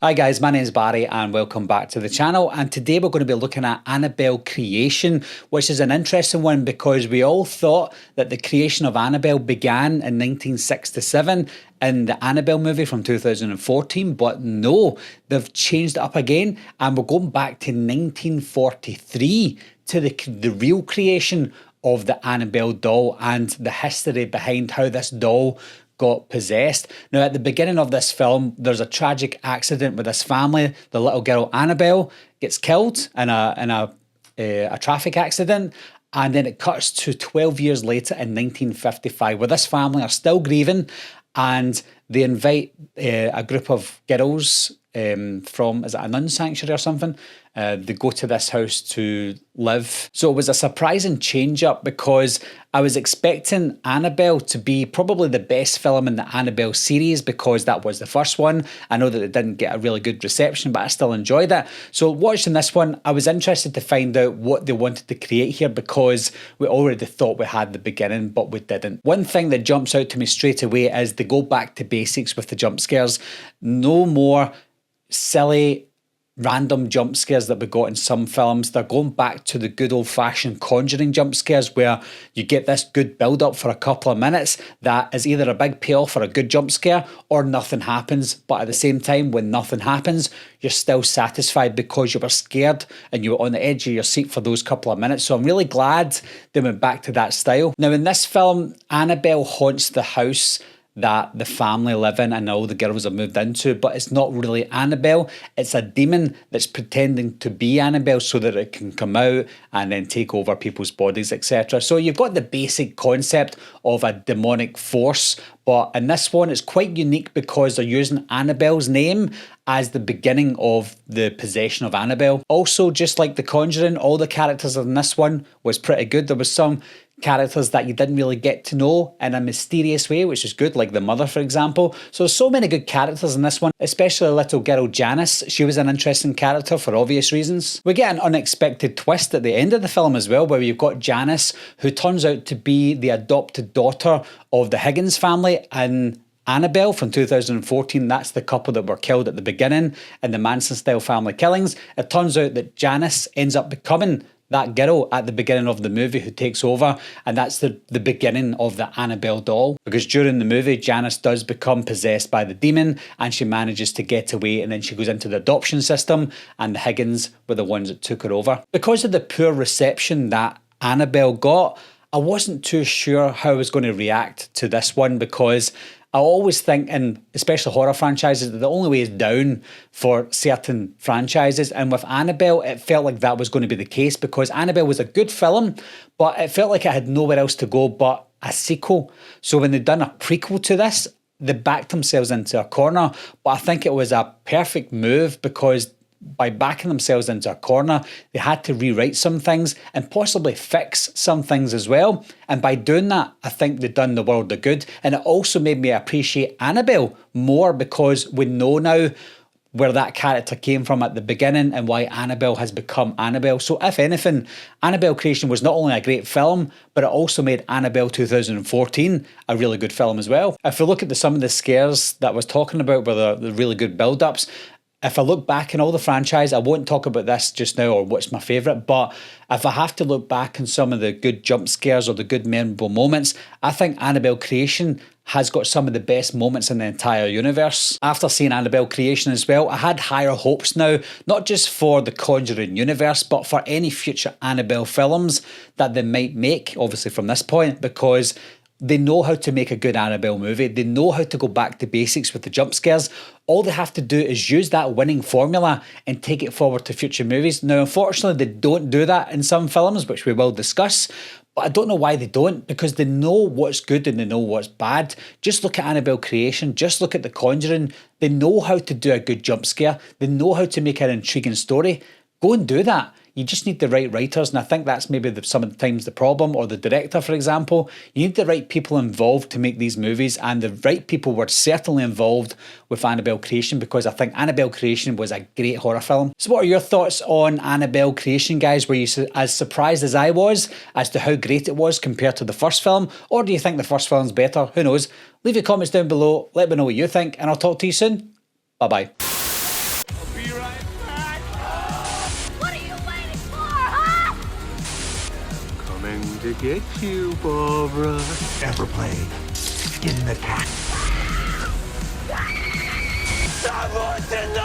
Hi guys, my name is Barry and welcome back to the channel, and today we're going to be looking at Annabelle creation, which is an interesting one because we all thought that the creation of Annabelle began in 1967 in the Annabelle movie from 2014, but no, they've changed it up again and we're going back to 1943 to the real creation of the Annabelle doll and the history behind how this doll got possessed. Now, at the beginning of this film, there's a tragic accident with this family. The little girl Annabelle gets killed in a traffic accident, and then it cuts to 12 years later in 1955, where this family are still grieving, and they invite a group of girls from, is it a nun sanctuary or something? They go to this house to live. So it was a surprising change up because I was expecting Annabelle to be probably the best film in the Annabelle series because that was the first one. I know that it didn't get a really good reception, but I still enjoyed it. So watching this one, I was interested to find out what they wanted to create here because we already thought we had the beginning, but we didn't. One thing that jumps out to me straight away is they go back to basics with the jump scares. No more silly random jump scares that we got in some films. They're going back to the good old-fashioned Conjuring jump scares where you get this good build-up for a couple of minutes that is either a big payoff or a good jump scare or nothing happens, but at the same time when nothing happens you're still satisfied because you were scared and you were on the edge of your seat for those couple of minutes. So I'm really glad they went back to that style. Now in this film, Annabelle haunts the house that the family live in and all the girls have moved into, but it's not really Annabelle, it's a demon that's pretending to be Annabelle so that it can come out and then take over people's bodies, etc. So you've got the basic concept of a demonic force, but in this one it's quite unique because they're using Annabelle's name as the beginning of the possession of Annabelle. Also, just like The Conjuring, all the characters in this one was pretty good. There was some characters that you didn't really get to know in a mysterious way, which is good, like the mother, for example. So many good characters in this one, especially little girl Janice. She was an interesting character for obvious reasons. We get an unexpected twist at the end of the film as well, where you've got Janice, who turns out to be the adopted daughter of the Higgins family and Annabelle from 2014. That's the couple that were killed at the beginning in the Manson-style family killings. It turns out that Janice ends up becoming that girl at the beginning of the movie who takes over, and that's the beginning of the Annabelle doll, because during the movie Janice does become possessed by the demon and she manages to get away, and then she goes into the adoption system and the Higgins were the ones that took her over. Because of the poor reception that Annabelle got, I wasn't too sure how I was going to react to this one because I always think, in especially horror franchises, that the only way is down for certain franchises. And with Annabelle, it felt like that was going to be the case because Annabelle was a good film, but it felt like it had nowhere else to go but a sequel. So when they'd done a prequel to this, they backed themselves into a corner. But I think it was a perfect move because by backing themselves into a corner, they had to rewrite some things and possibly fix some things as well. And by doing that, I think they've done the world a good. And it also made me appreciate Annabelle more because we know now where that character came from at the beginning and why Annabelle has become Annabelle. So if anything, Annabelle Creation was not only a great film, but it also made Annabelle 2014 a really good film as well. If we look at some of the scares that I was talking about were the really good build-ups, if I look back in all the franchise, I won't talk about this just now or what's my favourite, but if I have to look back on some of the good jump scares or the good memorable moments, I think Annabelle Creation has got some of the best moments in the entire universe. After seeing Annabelle Creation as well, I had higher hopes now, not just for the Conjuring universe, but for any future Annabelle films that they might make, obviously from this point, because they know how to make a good Annabelle movie. They know how to go back to basics with the jump scares. All they have to do is use that winning formula and take it forward to future movies. Now, unfortunately, they don't do that in some films, which we will discuss. But I don't know why they don't, because they know what's good and they know what's bad. Just look at Annabelle Creation, just look at The Conjuring. They know how to do a good jump scare. They know how to make an intriguing story. Go and do that. You just need the right writers, and I think that's maybe sometimes the problem, or the director, for example. You need the right people involved to make these movies, and the right people were certainly involved with Annabelle Creation, because I think Annabelle Creation was a great horror film. So what are your thoughts on Annabelle Creation, guys? Were you as surprised as I was as to how great it was compared to the first film, or do you think the first film's better? Who knows? Leave your comments down below, let me know what you think, and I'll talk to you soon. Bye bye. Coming to get you, Barbara. Ever played Skin the Cat? Someone's in the